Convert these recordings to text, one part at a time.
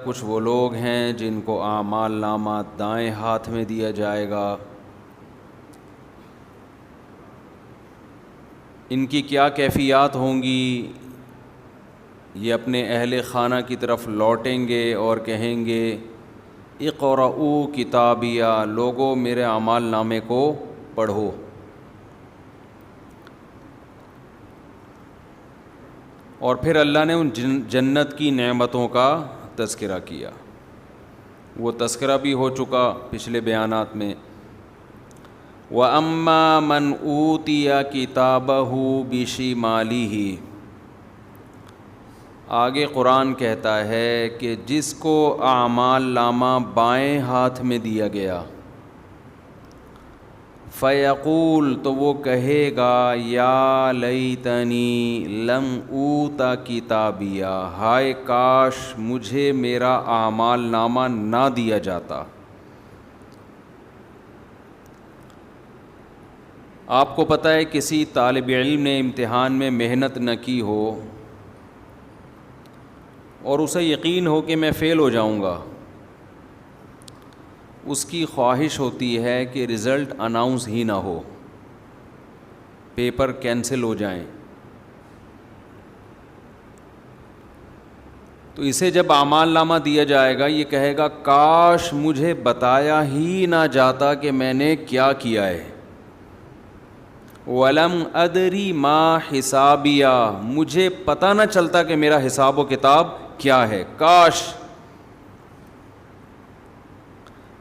کچھ وہ لوگ ہیں جن کو اعمال نامہ دائیں ہاتھ میں دیا جائے گا. ان کی کیا کیفیات ہوں گی؟ یہ اپنے اہل خانہ کی طرف لوٹیں گے اور کہیں گے اقرؤوا کتابیہ، لوگوں میرے اعمال نامے کو پڑھو. اور پھر اللہ نے ان جنت کی نعمتوں کا تذکرہ کیا. وہ تذکرہ بھی ہو چکا پچھلے بیانات میں. وَأَمَّا مَنْ أُوتِيَ كِتَابَهُ بِشِمَالِهِ، آگے قرآن کہتا ہے کہ جس کو اعمال نامہ بائیں ہاتھ میں دیا گیا، فَيَقُول، تو وہ کہے گا یا لیتنی لم اوت کتابیہ، ہائے کاش مجھے میرا اعمال نامہ نہ دیا جاتا. آپ کو پتہ ہے کسی طالب علم نے امتحان میں محنت نہ کی ہو اور اسے یقین ہو کہ میں فیل ہو جاؤں گا، اس کی خواہش ہوتی ہے کہ رزلٹ اناؤنس ہی نہ ہو، پیپر کینسل ہو جائیں. تو اسے جب اعمال نامہ دیا جائے گا یہ کہے گا کاش مجھے بتایا ہی نہ جاتا کہ میں نے کیا کیا ہے. وَلَمْ أَدْرِ مَا حِسَابِيَهْ، مجھے پتہ نہ چلتا کہ میرا حساب و کتاب کیا ہے. کاش.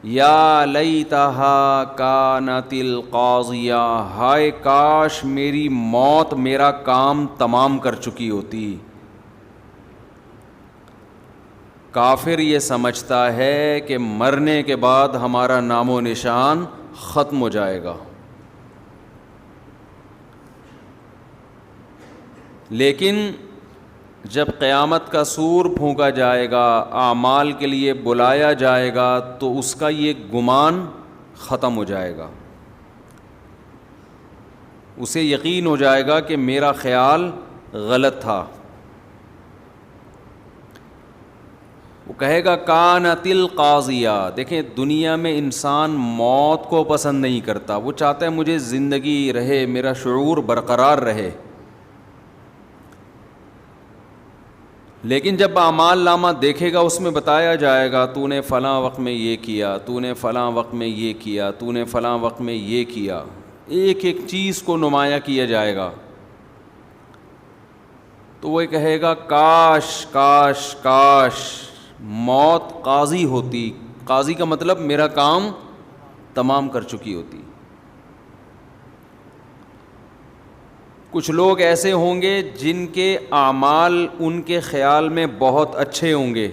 یا لیتہا کانت القاضیہ، ہائے کاش میری موت میرا کام تمام کر چکی ہوتی. کافر یہ سمجھتا ہے کہ مرنے کے بعد ہمارا نام و نشان ختم ہو جائے گا، لیکن جب قیامت کا سور پھونکا جائے گا، اعمال کے لیے بلایا جائے گا، تو اس کا یہ گمان ختم ہو جائے گا. اسے یقین ہو جائے گا کہ میرا خیال غلط تھا. وہ کہے گا کانت القاضیہ. دیکھیں دنیا میں انسان موت کو پسند نہیں کرتا، وہ چاہتا ہے مجھے زندگی رہے، میرا شعور برقرار رہے. لیکن جب اعمال نامہ دیکھے گا اس میں بتایا جائے گا تو نے فلاں وقت میں یہ کیا، تو نے فلاں وقت میں یہ کیا، تو نے فلاں وقت میں یہ کیا، ایک ایک چیز کو نمایاں کیا جائے گا. تو وہ کہے گا کاش کاش کاش موت قاضی ہوتی. قاضی کا مطلب میرا کام تمام کر چکی ہوتی. کچھ لوگ ایسے ہوں گے جن کے اعمال ان کے خیال میں بہت اچھے ہوں گے،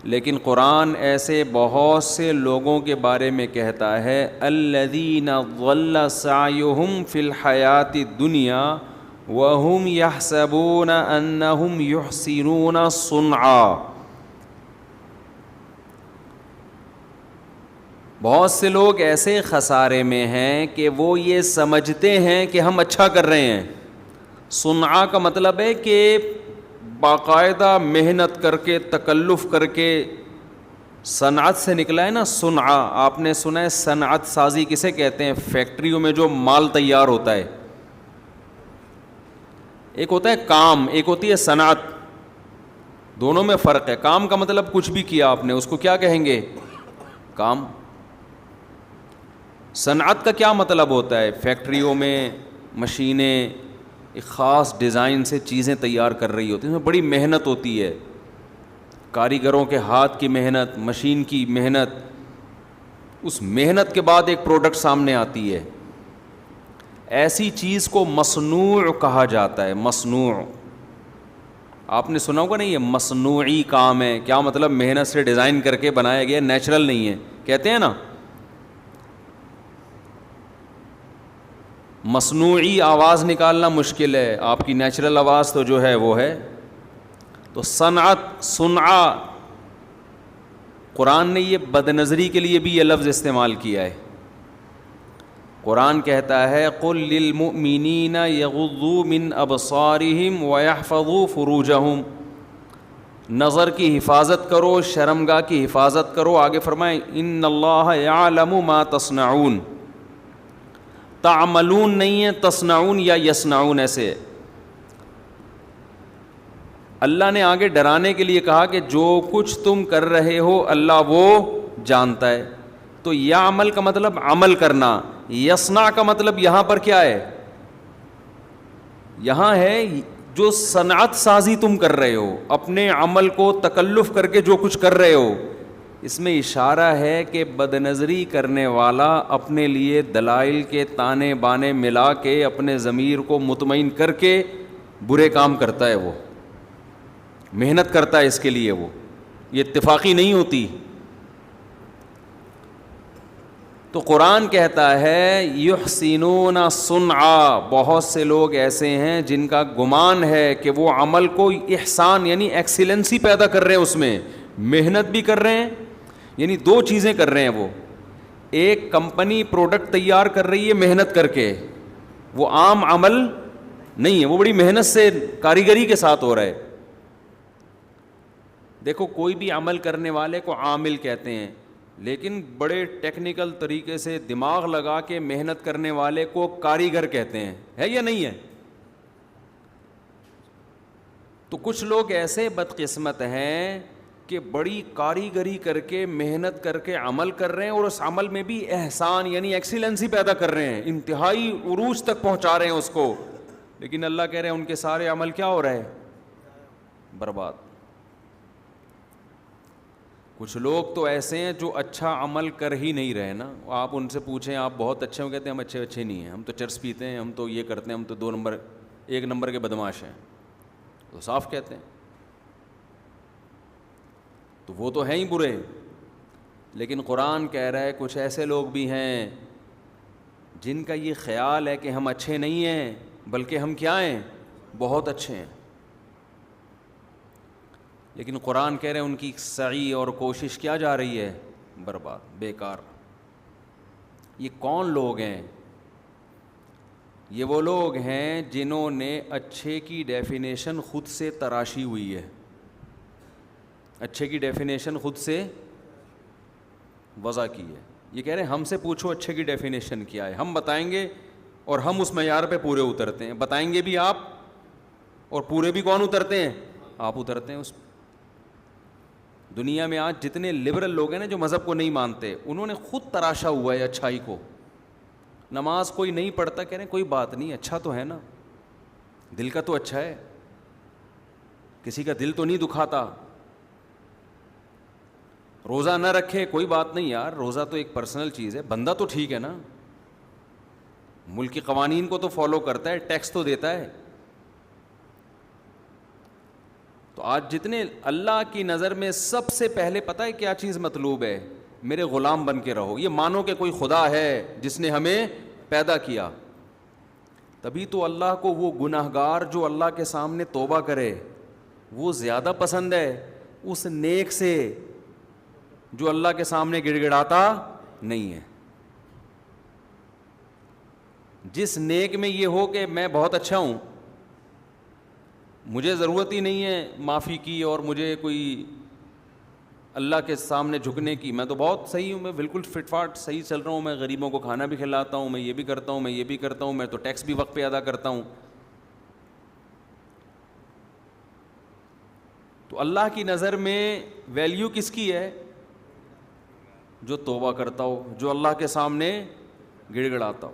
لیکن قرآن ایسے بہت سے لوگوں کے بارے میں کہتا ہے الذین ضل سعیہم فی الحیاۃ الدنیا وہم یحسبون انہم یحسنون صنعا. بہت سے لوگ ایسے خسارے میں ہیں کہ وہ یہ سمجھتے ہیں کہ ہم اچھا کر رہے ہیں. صنعا کا مطلب ہے کہ باقاعدہ محنت کر کے، تکلف کر کے، صنعت سے نکلا ہے نا صنعا. آپ نے سنا ہے صنعت سازی کسے کہتے ہیں؟ فیکٹریوں میں جو مال تیار ہوتا ہے. ایک ہوتا ہے کام، ایک ہوتی ہے صنعت. دونوں میں فرق ہے. کام کا مطلب کچھ بھی کیا آپ نے، اس کو کیا کہیں گے؟ کام. صنعت کا کیا مطلب ہوتا ہے؟ فیکٹریوں میں مشینیں ایک خاص ڈیزائن سے چیزیں تیار کر رہی ہوتی ہیں، اس میں بڑی محنت ہوتی ہے، کاریگروں کے ہاتھ کی محنت، مشین کی محنت. اس محنت کے بعد ایک پروڈکٹ سامنے آتی ہے. ایسی چیز کو مصنوع کہا جاتا ہے. مصنوع آپ نے سنا ہوگا نہیں، یہ مصنوعی کام ہے. کیا مطلب؟ محنت سے ڈیزائن کر کے بنایا گیا، نیچرل نہیں ہے. کہتے ہیں نا مصنوعی آواز نکالنا مشکل ہے، آپ کی نیچرل آواز تو جو ہے وہ ہے. تو صنعت، صنعا، قرآن نے یہ بد نظری کے لیے بھی یہ لفظ استعمال کیا ہے. قرآن کہتا ہے قُل لِّلْمُؤْمِنِينَ يَغُضُّوا مِنْ أَبْصَارِهِمْ وَيَحْفَظُوا فُرُوجَهُمْ. نظر کی حفاظت کرو, شرمگاہ کی حفاظت کرو. آگے فرمائیں ان اللہ یعلم ما تصنعون, تعملون نہیں ہے, تصنعون یا یصنعون ایسے. اللہ نے آگے ڈرانے کے لیے کہا کہ جو کچھ تم کر رہے ہو اللہ وہ جانتا ہے. تو یعمل کا مطلب عمل کرنا, یصنع کا مطلب یہاں پر کیا ہے؟ یہاں ہے جو صنعت سازی تم کر رہے ہو, اپنے عمل کو تکلف کر کے جو کچھ کر رہے ہو. اس میں اشارہ ہے کہ بد نظری کرنے والا اپنے لیے دلائل کے تانے بانے ملا کے اپنے ضمیر کو مطمئن کر کے برے کام کرتا ہے, وہ محنت کرتا ہے اس کے لیے, وہ یہ اتفاقی نہیں ہوتی. تو قرآن کہتا ہے یحسنون صنعا, بہت سے لوگ ایسے ہیں جن کا گمان ہے کہ وہ عمل کو احسان یعنی ایکسیلنسی پیدا کر رہے ہیں, اس میں محنت بھی کر رہے ہیں. یعنی دو چیزیں کر رہے ہیں وہ, ایک کمپنی پروڈکٹ تیار کر رہی ہے محنت کر کے, وہ عام عمل نہیں ہے, وہ بڑی محنت سے کاریگری کے ساتھ ہو رہا ہے. دیکھو کوئی بھی عمل کرنے والے کو عامل کہتے ہیں, لیکن بڑے ٹیکنیکل طریقے سے دماغ لگا کے محنت کرنے والے کو کاریگر کہتے ہیں, ہے یا نہیں ہے؟ تو کچھ لوگ ایسے بدقسمت ہیں کہ بڑی کاریگری کر کے محنت کر کے عمل کر رہے ہیں, اور اس عمل میں بھی احسان یعنی ایکسیلنسی پیدا کر رہے ہیں, انتہائی عروج تک پہنچا رہے ہیں اس کو, لیکن اللہ کہہ رہے ہیں ان کے سارے عمل کیا ہو رہے ہیں؟ برباد. کچھ لوگ تو ایسے ہیں جو اچھا عمل کر ہی نہیں رہے نا, آپ ان سے پوچھیں آپ بہت اچھے ہو, کہتے ہیں ہم اچھے نہیں ہیں, ہم تو چرس پیتے ہیں, ہم تو یہ کرتے ہیں, ہم تو 1 نمبر کے بدماش ہیں, تو صاف کہتے ہیں. تو وہ تو ہیں ہی برے. لیکن قرآن کہہ رہا ہے کچھ ایسے لوگ بھی ہیں جن کا یہ خیال ہے کہ ہم اچھے نہیں ہیں بلکہ ہم کیا ہیں؟ بہت اچھے ہیں. لیکن قرآن کہہ رہے ہیں ان کی سعی اور کوشش کیا جا رہی ہے؟ برباد, بیکار. یہ کون لوگ ہیں؟ یہ وہ لوگ ہیں جنہوں نے اچھے کی ڈیفینیشن خود سے تراشی ہوئی ہے, اچھے کی ڈیفینیشن خود سے وضع کی ہے. یہ کہہ رہے ہیں ہم سے پوچھو اچھے کی ڈیفینیشن کیا ہے, ہم بتائیں گے, اور ہم اس معیار پہ پورے اترتے ہیں. بتائیں گے بھی آپ, اور پورے بھی کون اترتے ہیں؟ آپ اترتے ہیں اس. دنیا میں آج جتنے لبرل لوگ ہیں نا جو مذہب کو نہیں مانتے, انہوں نے خود تراشا ہوا ہے اچھائی کو. نماز کوئی نہیں پڑھتا, کہہ رہے ہیں کوئی بات نہیں, اچھا تو ہے نا, دل کا تو اچھا ہے, کسی کا دل تو نہیں دکھاتا. روزہ نہ رکھے کوئی بات نہیں یار, روزہ تو ایک پرسنل چیز ہے, بندہ تو ٹھیک ہے نا, ملک کے قوانین کو تو فالو کرتا ہے, ٹیکس تو دیتا ہے. تو آج جتنے اللہ کی نظر میں سب سے پہلے پتہ ہے کیا چیز مطلوب ہے؟ میرے غلام بن کے رہو. یہ مانو کہ کوئی خدا ہے جس نے ہمیں پیدا کیا. تبھی تو اللہ کو وہ گناہگار جو اللہ کے سامنے توبہ کرے وہ زیادہ پسند ہے اس نیک سے جو اللہ کے سامنے گڑ گڑاتا نہیں ہے. جس نیک میں یہ ہو کہ میں بہت اچھا ہوں, مجھے ضرورت ہی نہیں ہے معافی کی, اور مجھے کوئی اللہ کے سامنے جھکنے کی, میں تو بہت صحیح ہوں, میں بالکل فٹ فاٹ صحیح چل رہا ہوں, میں غریبوں کو کھانا بھی کھلاتا ہوں, میں یہ بھی کرتا ہوں, میں یہ بھی کرتا ہوں, میں تو ٹیکس بھی وقت پہ ادا کرتا ہوں. تو اللہ کی نظر میں ویلیو کس کی ہے؟ جو توبہ کرتا ہو, جو اللہ کے سامنے گڑ گڑاتا ہو.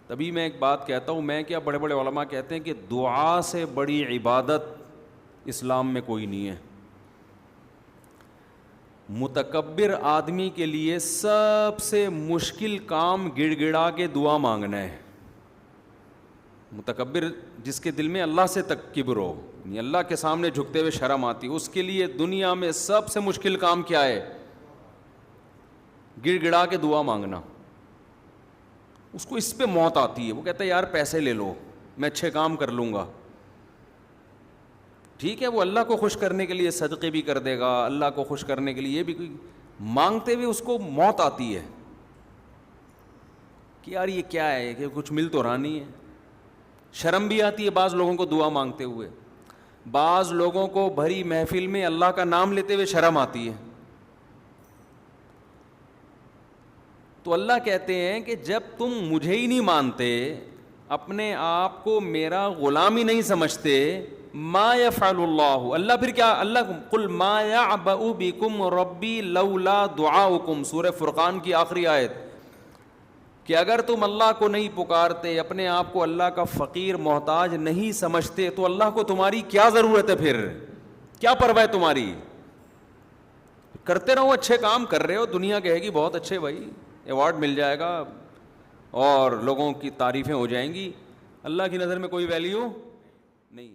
تبھی میں ایک بات کہتا ہوں, میں کیا بڑے بڑے علماء کہتے ہیں کہ دعا سے بڑی عبادت اسلام میں کوئی نہیں ہے. متکبر آدمی کے لیے سب سے مشکل کام گڑ گڑا کے دعا مانگنا ہے. متکبر جس کے دل میں اللہ سے تک کبر ہو, یعنی اللہ کے سامنے جھکتے ہوئے شرم آتی, اس کے لیے دنیا میں سب سے مشکل کام کیا ہے؟ گڑ گڑا کے دعا مانگنا. اس کو اس پہ موت آتی ہے, وہ کہتا ہے یار پیسے لے لو, میں اچھے کام کر لوں گا. ٹھیک ہے, وہ اللہ کو خوش کرنے کے لیے صدقے بھی کر دے گا, اللہ کو خوش کرنے کے لیے یہ بھی, کوئی مانگتے ہوئے اس کو موت آتی ہے کہ یار یہ کیا ہے, کہ کچھ مل تو رہا نہیں ہے. شرم بھی آتی ہے بعض لوگوں کو دعا مانگتے ہوئے. بعض لوگوں کو بھری محفل میں اللہ کا نام لیتے ہوئے شرم آتی ہے. تو اللہ کہتے ہیں کہ جب تم مجھے ہی نہیں مانتے, اپنے آپ کو میرا غلام ہی نہیں سمجھتے, ما یفعل اللہ, اللہ پھر کیا, اللہ قل ما یعبأ بکم ربی لولا دعاؤکم, سورہ فرقان کی آخری آیت, کہ اگر تم اللہ کو نہیں پکارتے, اپنے آپ کو اللہ کا فقیر محتاج نہیں سمجھتے, تو اللہ کو تمہاری کیا ضرورت ہے, پھر کیا پرواہ ہے تمہاری. کرتے رہو, اچھے کام کر رہے ہو, دنیا کہے گی بہت اچھے بھائی, ایوارڈ مل جائے گا اور لوگوں کی تعریفیں ہو جائیں گی, اللہ کی نظر میں کوئی ویلیو نہیں.